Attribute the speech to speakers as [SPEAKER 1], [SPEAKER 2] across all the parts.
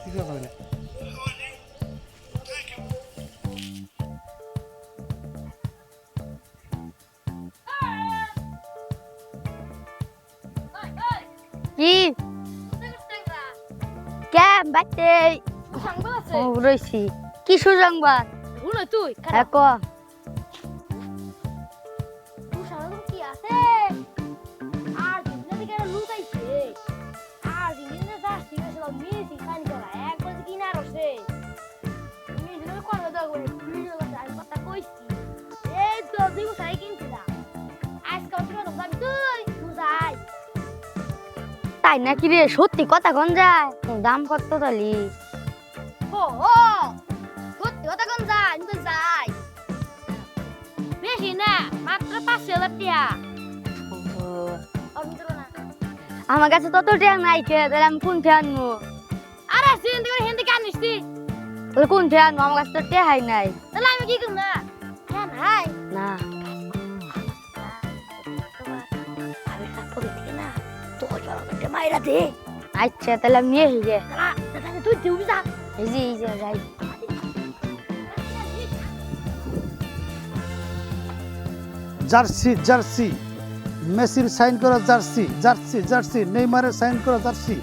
[SPEAKER 1] কিছু হবে না।
[SPEAKER 2] কি কেম বাইতে রইছি কি সুসংবাদ
[SPEAKER 3] তুই
[SPEAKER 2] হ্যাঁ ক
[SPEAKER 3] কি আছে আর দিনে লুকাইছে আর দিনে যাচ্ছি মেসি খানি করা একবার কিনা রসে মেসি কথা দাও ভিডিও আমি কথা কইছি এই তো দুই বছর কিনছিলাম আজকাল তুই কথা তুই যাই
[SPEAKER 2] তাই নাকি রে সত্যি কথা কোন যায় দাম কত তালি
[SPEAKER 3] ও সত্যি কথা কোন যায় আমি তো যাই বেশি না মাত্র 5,000 টাকা
[SPEAKER 2] আমার কাছে তত টাকা নাই কে তাহলে আমি কোন থেকে আনবো
[SPEAKER 3] আরে সিন থেকে হিন্দি কান নিছি
[SPEAKER 2] তাহলে কোন থেকে আনবো আমার কাছে তো টাকাই নাই
[SPEAKER 3] তাহলে আমি কি করব না কেন হাই
[SPEAKER 2] না
[SPEAKER 3] আমি কাপড় দিতে না তো জলটা মাইরা দে
[SPEAKER 2] আচ্ছা তাহলে আমি নিয়ে এসে
[SPEAKER 3] দাদা তুই দিবি যা
[SPEAKER 2] এই যে যাই
[SPEAKER 1] জার্সি জার্সি মেসির সাইন করা জার্সি জার্সি জার্সি নেইমারের সাইন করা জার্সি।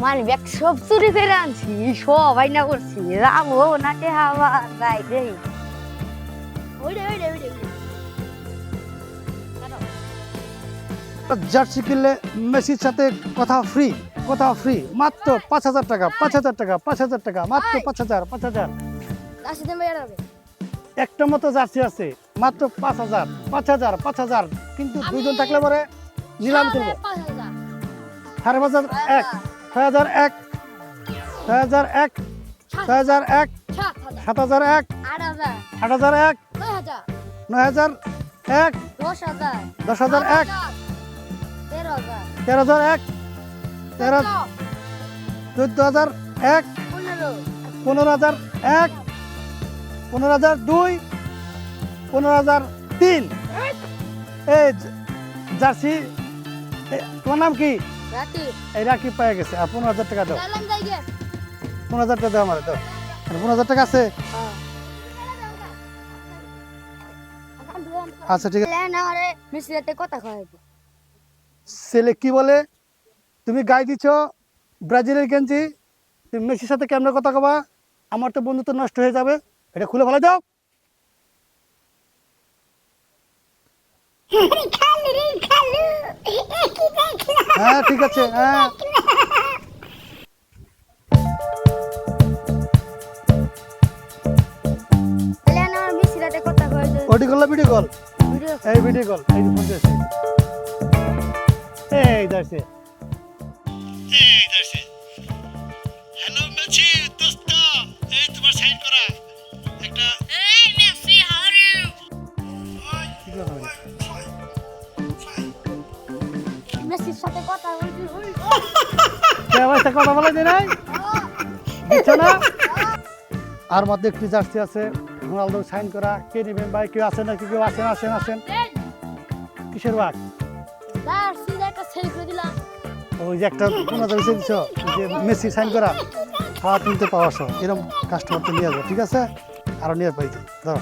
[SPEAKER 2] মানে ব্যাগ সব চুরি করে আনছি সব আইনা করছি রামো না টেহা আবার যাই রে
[SPEAKER 3] ওইরে
[SPEAKER 1] জার্সি কিনলে মেসির সাথে কথা ফ্রি মাত্র 5,000 টাকা 5,000 টাকা 5,000 টাকা মাত্র 5,000
[SPEAKER 3] দাসি দে মেরা দে
[SPEAKER 1] একটা মতো জার্সি আছে মাত্র 5,000 কিন্তু দুইজন থাকলে পরে নিলাম চলবে 5,000 এক 6,001 6,001 6,001 7,001 8,001 9,001 10,001 13,001 14,001 15,001 15,002 15,003 এই জার্সি তোমার নাম কি এই রাকিব পাওয়া গেছে আর 15,000 টাকা দাও 15,000 টাকা দাও আমার দাও 15,000 টাকা আছে আচ্ছা ঠিক আছে
[SPEAKER 2] মিস্ত্রিতে কথা কয়
[SPEAKER 1] ছেলে কি বলে তুমি গাই দিছ ব্রাজিলের গেঞ্জি তুমি মেসির সাথে কেমন কথা কবা আমার তো বন্ধুত্ব নষ্ট হয়ে যাবে এটা খুলে ফেলে দাও হ্যাঁ ঠিক আছে হ্যাঁ
[SPEAKER 2] মিস্ত্রিতে কথা কয়
[SPEAKER 1] ওটি করলো ভিডিও কল এই ভিডিও কল এই ফোন দিয়েছে এই যাচ্ছে হ্যালো মেসি দোস্ত এই তোমার সাইন করা একটা
[SPEAKER 3] এই মেসি হাউ আর ইউ মেসির সাথে কথা বলছি
[SPEAKER 1] কথা বলে দি নাই দিচ্ছ না আর মধ্যে একটি জার্সি আছে রোনালদো সাইন করা কে নেবেন ভাই কেউ আসেন নাকি কেউ আসেন কিসের বাঘ
[SPEAKER 3] জার্সি একটা সেল করে দিলাম
[SPEAKER 1] ওই যে একটা কোনো জায়গায় দিচ্ছ যে মেসি সাইন করা হাওয়া তুলতে পাওয়া এরকম কাস্টমার তো নিয়ে যাবো ঠিক আছে আরো নিয়ে পাইছি ধরো